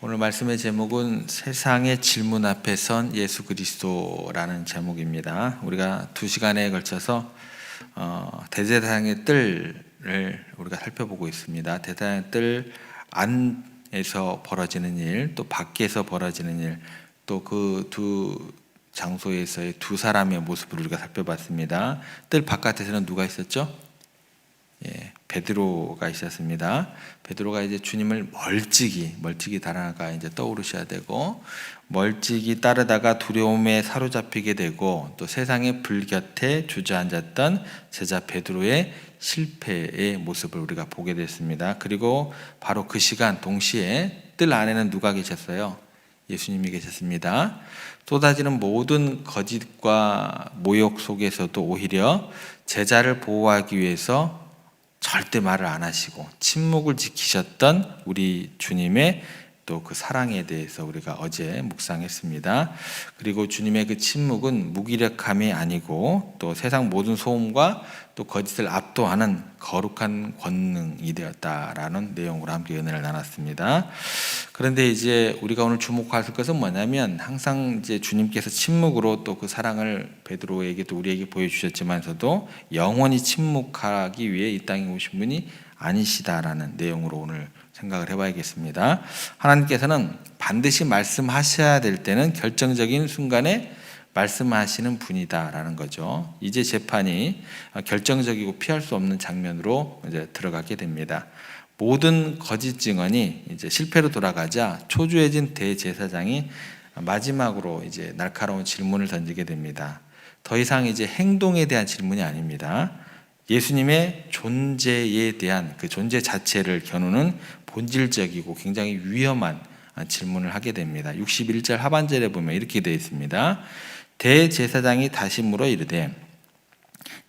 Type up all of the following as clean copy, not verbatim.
오늘 말씀의 제목은 세상의 질문 앞에 선 예수 그리스도라는 제목입니다. 우리가 2시간에 걸쳐서 대제사장의 뜰을 우리가 살펴보고 있습니다. 대제사장의 뜰 안에서 벌어지는 일, 또 밖에서 벌어지는 일, 또 그 두 장소에서의 두 사람의 모습을 우리가 살펴봤습니다. 뜰 바깥에서는 누가 있었죠? 베드로가 있었습니다. 베드로가 이제 주님을 멀찍이 따라가 이제 떠오르셔야 되고, 멀찍이 따르다가 두려움에 사로잡히게 되고, 또 세상의 불 곁에 주저앉았던 제자 베드로의 실패의 모습을 우리가 보게 됐습니다. 그리고 바로 그 시간 동시에 뜰 안에는 누가 계셨어요? 예수님이 계셨습니다. 쏟아지는 모든 거짓과 모욕 속에서도 오히려 제자를 보호하기 위해서 절대 말을 안 하시고 침묵을 지키셨던 우리 주님의 또 그 사랑에 대해서 우리가 어제 묵상했습니다. 그리고 주님의 그 침묵은 무기력함이 아니고 또 세상 모든 소음과 또 거짓을 압도하는 거룩한 권능이 되었다라는 내용으로 함께 은혜를 나눴습니다. 그런데 이제 우리가 오늘 주목할 것은 뭐냐면, 항상 이제 주님께서 침묵으로 또 그 사랑을 베드로에게 또 우리에게 보여주셨지만서도 영원히 침묵하기 위해 이 땅에 오신 분이 아니시다라는 내용으로 오늘 생각을 해봐야겠습니다. 하나님께서는 반드시 말씀하셔야 될 때는 결정적인 순간에 말씀하시는 분이다라는 거죠. 이제 재판이 결정적이고 피할 수 없는 장면으로 이제 들어가게 됩니다. 모든 거짓 증언이 이제 실패로 돌아가자 초조해진 대제사장이 마지막으로 이제 날카로운 질문을 던지게 됩니다. 더 이상 이제 행동에 대한 질문이 아닙니다. 예수님의 존재에 대한 그 존재 자체를 겨누는 본질적이고 굉장히 위험한 질문을 하게 됩니다. 61절 하반절에 보면 이렇게 되어 있습니다. 대제사장이 다시 물어 이르되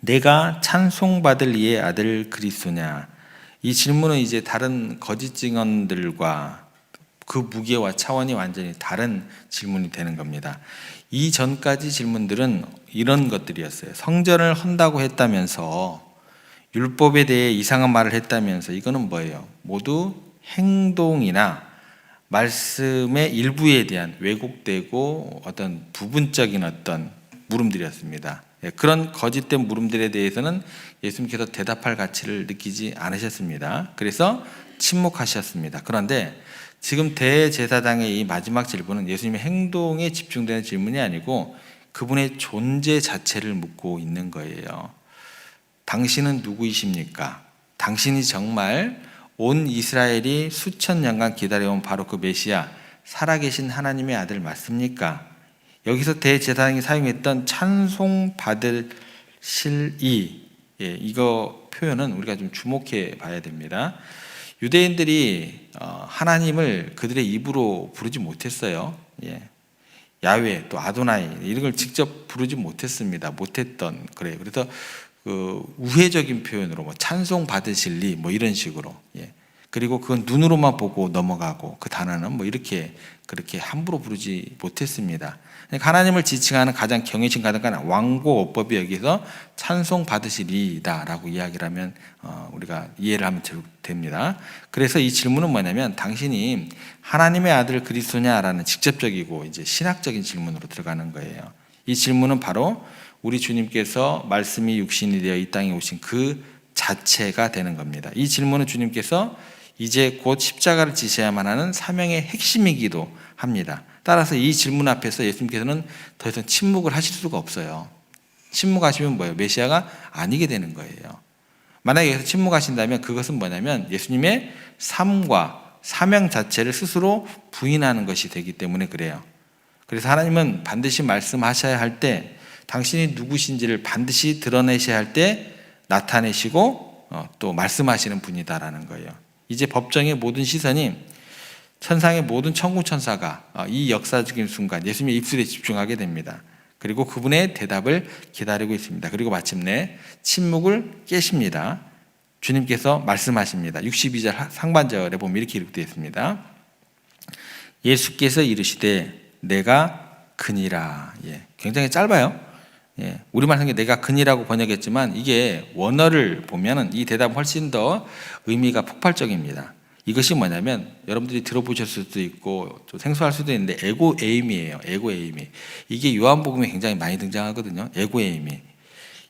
내가 찬송받을 이의 아들 그리스도냐. 이 질문은 이제 다른 거짓 증언들과 그 무게와 차원이 완전히 다른 질문이 되는 겁니다. 이 전까지 질문들은 이런 것들이었어요. 성전을 헌다고 했다면서, 율법에 대해 이상한 말을 했다면서, 이거는 뭐예요? 모두 행동이나 말씀의 일부에 대한 왜곡되고 어떤 부분적인 어떤 물음들이었습니다. 그런 거짓된 물음들에 대해서는 예수님께서 대답할 가치를 느끼지 않으셨습니다. 그래서 침묵하셨습니다. 그런데 지금 대제사장의 이 마지막 질문은 예수님의 행동에 집중되는 질문이 아니고 그분의 존재 자체를 묻고 있는 거예요. 당신은 누구이십니까? 당신이 정말 온 이스라엘이 수천 년간 기다려온 바로 그 메시아, 살아계신 하나님의 아들 맞습니까? 여기서 대제사장이 사용했던 찬송 받으실 이, 이거 표현은 우리가 좀 주목해 봐야 됩니다. 유대인들이 하나님을 그들의 입으로 부르지 못했어요. 야훼 또 아도나이 이런 걸 직접 부르지 못했습니다. 못했던 그래요. 그래서 그 우회적인 표현으로 뭐 찬송 받으실리 뭐 이런 식으로, 그리고 그건 눈으로만 보고 넘어가고 그 단어는 뭐 이렇게 그렇게 함부로 부르지 못했습니다. 하나님을 지칭하는 가장 경외심 가득한 왕고어법이 여기서 찬송 받으시리다라고 이야기를 하면 우리가 이해를 하면 됩니다. 그래서 이 질문은 뭐냐면, 당신이 하나님의 아들 그리스도냐라는 직접적이고 이제 신학적인 질문으로 들어가는 거예요. 이 질문은 바로 우리 주님께서 말씀이 육신이 되어 이 땅에 오신 그 자체가 되는 겁니다. 이 질문은 주님께서 이제 곧 십자가를 지셔야만 하는 사명의 핵심이기도 합니다. 따라서 이 질문 앞에서 예수님께서는 더 이상 침묵을 하실 수가 없어요. 침묵하시면 뭐예요? 메시아가 아니게 되는 거예요. 만약에 여기서 침묵하신다면 그것은 뭐냐면 예수님의 삶과 사명 자체를 스스로 부인하는 것이 되기 때문에 그래요. 그래서 하나님은 반드시 말씀하셔야 할 때, 당신이 누구신지를 반드시 드러내셔야 할 때 나타내시고 또 말씀하시는 분이다라는 거예요. 이제 법정의 모든 시선이, 천상의 모든 천군 천사가 이 역사적인 순간 예수님의 입술에 집중하게 됩니다. 그리고 그분의 대답을 기다리고 있습니다. 그리고 마침내 침묵을 깨십니다. 주님께서 말씀하십니다. 62절 상반절에 보면 이렇게 기록되어 있습니다. 예수께서 이르시되 내가 그니라. 굉장히 짧아요. 우리말 성경에 내가 그니라고 번역했지만 이게 원어를 보면은 이 대답은 훨씬 더 의미가 폭발적입니다. 이것이 뭐냐면 여러분들이 들어보셨을 수도 있고 좀 생소할 수도 있는데 에고에임이에요. 에고에임이. 이게 요한복음에 굉장히 많이 등장하거든요. 에고에임이.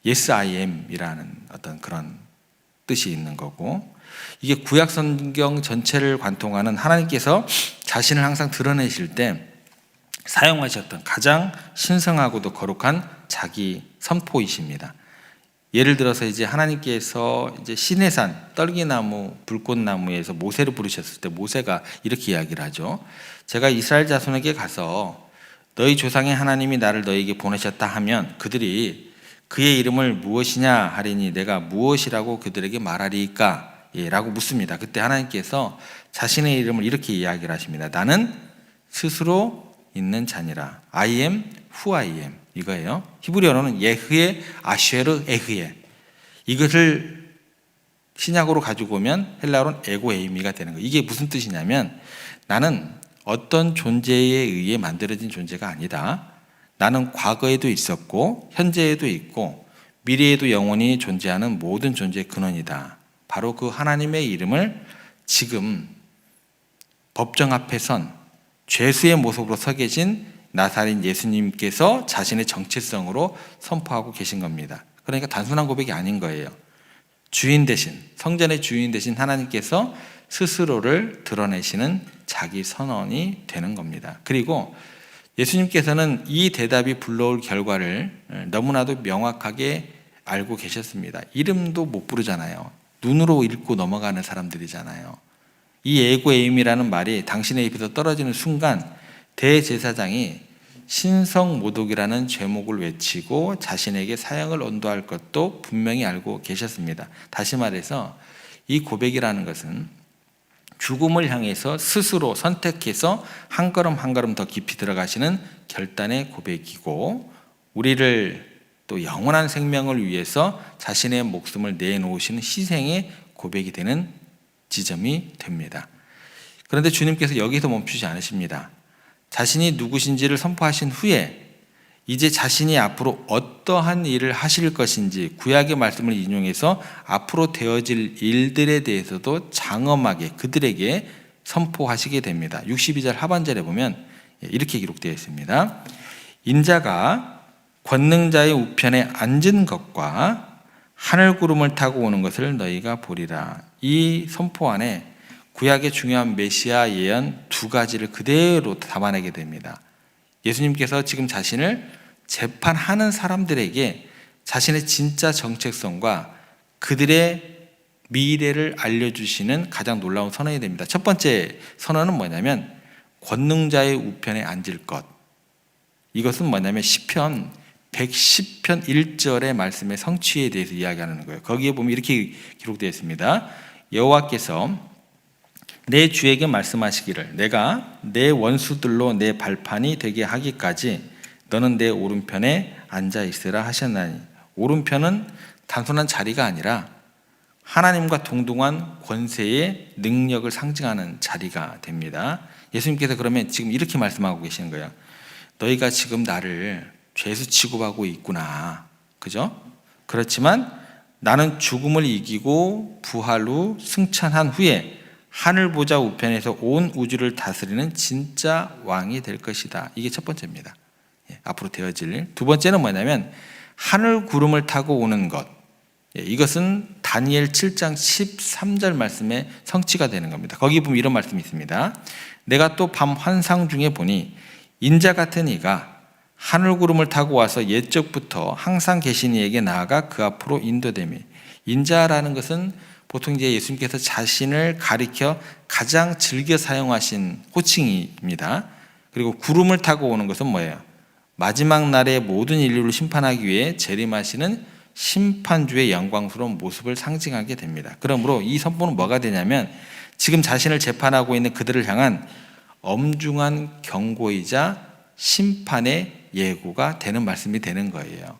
Yes, I am이라는 어떤 그런 뜻이 있는 거고, 이게 구약 성경 전체를 관통하는 하나님께서 자신을 항상 드러내실 때 사용하셨던 가장 신성하고도 거룩한 자기 선포이십니다. 예를 들어서 이제 하나님께서 이제 시내산 떨기나무 불꽃나무에서 모세를 부르셨을 때 모세가 이렇게 이야기를 하죠. 제가 이스라엘 자손에게 가서 너희 조상의 하나님이 나를 너희에게 보내셨다 하면 그들이 그의 이름을 무엇이냐 하리니 내가 무엇이라고 그들에게 말하리까? 라고 묻습니다. 그때 하나님께서 자신의 이름을 이렇게 이야기를 하십니다. 나는 스스로 있는 자니라. I am who I am. 이거예요. 히브리어로는 예흐에 아쉐르 에흐에. 이것을 신약으로 가지고 오면 헬라어로는 에고에이미가 되는 거예요. 이게 무슨 뜻이냐면 나는 어떤 존재에 의해 만들어진 존재가 아니다. 나는 과거에도 있었고 현재에도 있고 미래에도 영원히 존재하는 모든 존재의 근원이다. 바로 그 하나님의 이름을 지금 법정 앞에 선 죄수의 모습으로 서 계신 나사렛 예수님께서 자신의 정체성으로 선포하고 계신 겁니다. 그러니까 단순한 고백이 아닌 거예요. 주인 대신, 성전의 주인 대신 하나님께서 스스로를 드러내시는 자기 선언이 되는 겁니다. 그리고 예수님께서는 이 대답이 불러올 결과를 너무나도 명확하게 알고 계셨습니다. 이름도 못 부르잖아요. 눈으로 읽고 넘어가는 사람들이잖아요. 이 에고에임이라는 말이 당신의 입에서 떨어지는 순간 대제사장이 신성모독이라는 제목을 외치고 자신에게 사형을 언도할 것도 분명히 알고 계셨습니다. 다시 말해서 이 고백이라는 것은 죽음을 향해서 스스로 선택해서 한 걸음 한 걸음 더 깊이 들어가시는 결단의 고백이고, 우리를 또 영원한 생명을 위해서 자신의 목숨을 내놓으시는 희생의 고백이 되는 지점이 됩니다. 그런데 주님께서 여기서 멈추지 않으십니다. 자신이 누구신지를 선포하신 후에 이제 자신이 앞으로 어떠한 일을 하실 것인지 구약의 말씀을 인용해서 앞으로 되어질 일들에 대해서도 장엄하게 그들에게 선포하시게 됩니다. 62절 하반절에 보면 이렇게 기록되어 있습니다. 인자가 권능자의 우편에 앉은 것과 하늘 구름을 타고 오는 것을 너희가 보리라. 이 선포 안에 구약의 중요한 메시아 예언 두 가지를 그대로 담아내게 됩니다. 예수님께서 지금 자신을 재판하는 사람들에게 자신의 진짜 정체성과 그들의 미래를 알려주시는 가장 놀라운 선언이 됩니다. 첫 번째 선언은 뭐냐면 권능자의 우편에 앉을 것. 이것은 뭐냐면 시편 110편 1절의 말씀의 성취에 대해서 이야기하는 거예요. 거기에 보면 이렇게 기록되어 있습니다. 여호와께서 내 주에게 말씀하시기를 내가 내 원수들로 내 발판이 되게 하기까지 너는 내 오른편에 앉아 있으라 하셨나니. 오른편은 단순한 자리가 아니라 하나님과 동등한 권세의 능력을 상징하는 자리가 됩니다. 예수님께서 그러면 지금 이렇게 말씀하고 계시는 거예요. 너희가 지금 나를 죄수 취급하고 있구나. 그죠? 그렇지만 나는 죽음을 이기고 부활 후 승천한 후에 하늘 보좌 우편에서 온 우주를 다스리는 진짜 왕이 될 것이다. 이게 첫 번째입니다. 앞으로 되어질 일. 두 번째는 뭐냐면 하늘 구름을 타고 오는 것. 이것은 다니엘 7장 13절 말씀의 성취가 되는 겁니다. 거기 보면 이런 말씀이 있습니다. 내가 또 밤 환상 중에 보니 인자 같은 이가 하늘 구름을 타고 와서 옛적부터 항상 계신 이에게 나아가 그 앞으로 인도되며. 인자라는 것은 보통 이제 예수님께서 자신을 가리켜 가장 즐겨 사용하신 호칭입니다. 그리고 구름을 타고 오는 것은 뭐예요? 마지막 날에 모든 인류를 심판하기 위해 재림하시는 심판주의 영광스러운 모습을 상징하게 됩니다. 그러므로 이 선포는 뭐가 되냐면 지금 자신을 재판하고 있는 그들을 향한 엄중한 경고이자 심판의 예고가 되는 말씀이 되는 거예요.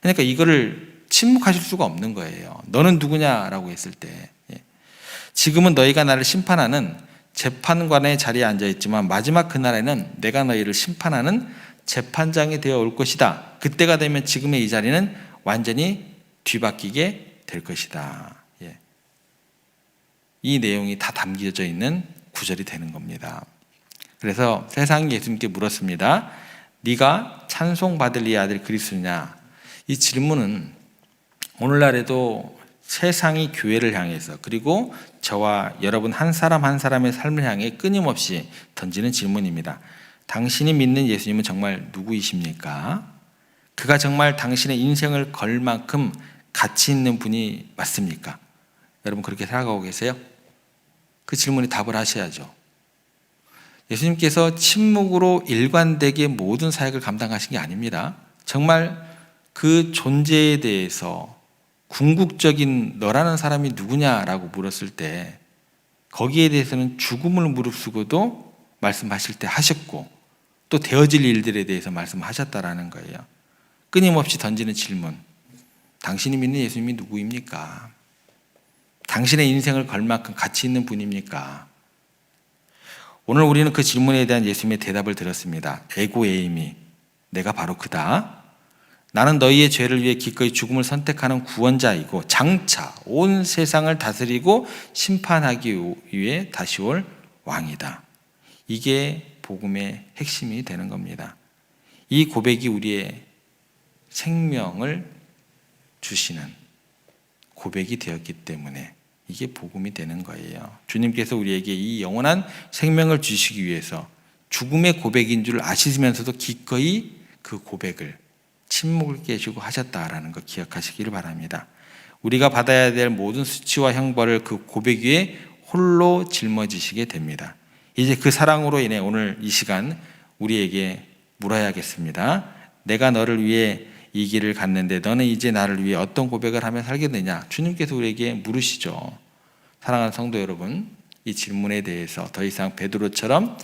그러니까 이거를 침묵하실 수가 없는 거예요. 너는 누구냐라고 했을 때, 지금은 너희가 나를 심판하는 재판관의 자리에 앉아 있지만 마지막 그날에는 내가 너희를 심판하는 재판장이 되어 올 것이다. 그때가 되면 지금의 이 자리는 완전히 뒤바뀌게 될 것이다. 이 내용이 다 담겨져 있는 구절이 되는 겁니다. 그래서 세상이 예수님께 물었습니다. 네가 찬송받을 이 아들 그리스도냐? 이 질문은 오늘날에도 세상이 교회를 향해서 그리고 저와 여러분 한 사람 한 사람의 삶을 향해 끊임없이 던지는 질문입니다. 당신이 믿는 예수님은 정말 누구이십니까? 그가 정말 당신의 인생을 걸 만큼 가치 있는 분이 맞습니까? 여러분 그렇게 생각하고 계세요? 그 질문에 답을 하셔야죠. 예수님께서 침묵으로 일관되게 모든 사역을 감당하신 게 아닙니다. 정말 그 존재에 대해서 궁극적인 너라는 사람이 누구냐라고 물었을 때 거기에 대해서는 죽음을 무릅쓰고도 말씀하실 때 하셨고 또 되어질 일들에 대해서 말씀하셨다라는 거예요. 끊임없이 던지는 질문. 당신이 믿는 예수님이 누구입니까? 당신의 인생을 걸 만큼 가치 있는 분입니까? 오늘 우리는 그 질문에 대한 예수님의 대답을 들었습니다. 에고 에이미, 내가 바로 그다. 나는 너희의 죄를 위해 기꺼이 죽음을 선택하는 구원자이고 장차 온 세상을 다스리고 심판하기 위해 다시 올 왕이다. 이게 복음의 핵심이 되는 겁니다. 이 고백이 우리의 생명을 주시는 고백이 되었기 때문에 이게 복음이 되는 거예요. 주님께서 우리에게 이 영원한 생명을 주시기 위해서 죽음의 고백인 줄 아시면서도 기꺼이 그 고백을 침묵을 깨시고 하셨다라는 거 기억하시기를 바랍니다. 우리가 받아야 될 모든 수치와 형벌을 그 고백 위에 홀로 짊어지시게 됩니다. 이제 그 사랑으로 인해 오늘 이 시간 우리에게 물어야겠습니다. 내가 너를 위해 이 길을 갔는데 너는 이제 나를 위해 어떤 고백을 하며 살겠느냐? 주님께서 우리에게 물으시죠. 사랑하는 성도 여러분, 이 질문에 대해서 더 이상 베드로처럼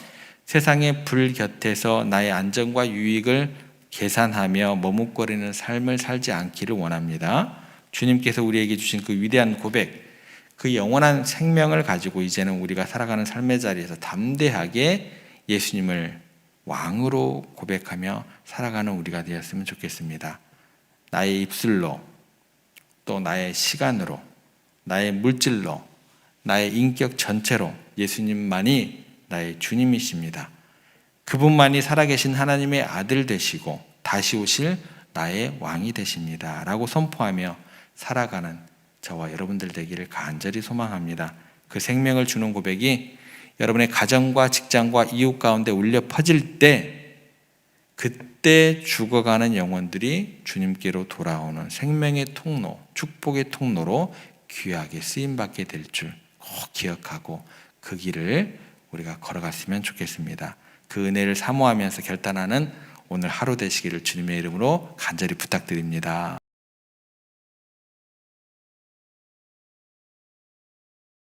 세상의 불 곁에서 나의 안전과 유익을 계산하며 머뭇거리는 삶을 살지 않기를 원합니다. 주님께서 우리에게 주신 그 위대한 고백, 그 영원한 생명을 가지고 이제는 우리가 살아가는 삶의 자리에서 담대하게 예수님을 왕으로 고백하며 살아가는 우리가 되었으면 좋겠습니다. 나의 입술로, 또 나의 시간으로, 나의 물질로, 나의 인격 전체로 예수님만이 나의 주님이십니다. 그분만이 살아계신 하나님의 아들 되시고 다시 오실 나의 왕이 되십니다. 라고 선포하며 살아가는 저와 여러분들 되기를 간절히 소망합니다. 그 생명을 주는 고백이 여러분의 가정과 직장과 이웃 가운데 울려 퍼질 때 그때 죽어가는 영혼들이 주님께로 돌아오는 생명의 통로, 축복의 통로로 귀하게 쓰임받게 될 줄 꼭 기억하고 그 길을 우리가 걸어갔으면 좋겠습니다. 그 은혜를 사모하면서 결단하는 오늘 하루 되시기를 주님의 이름으로 간절히 부탁드립니다.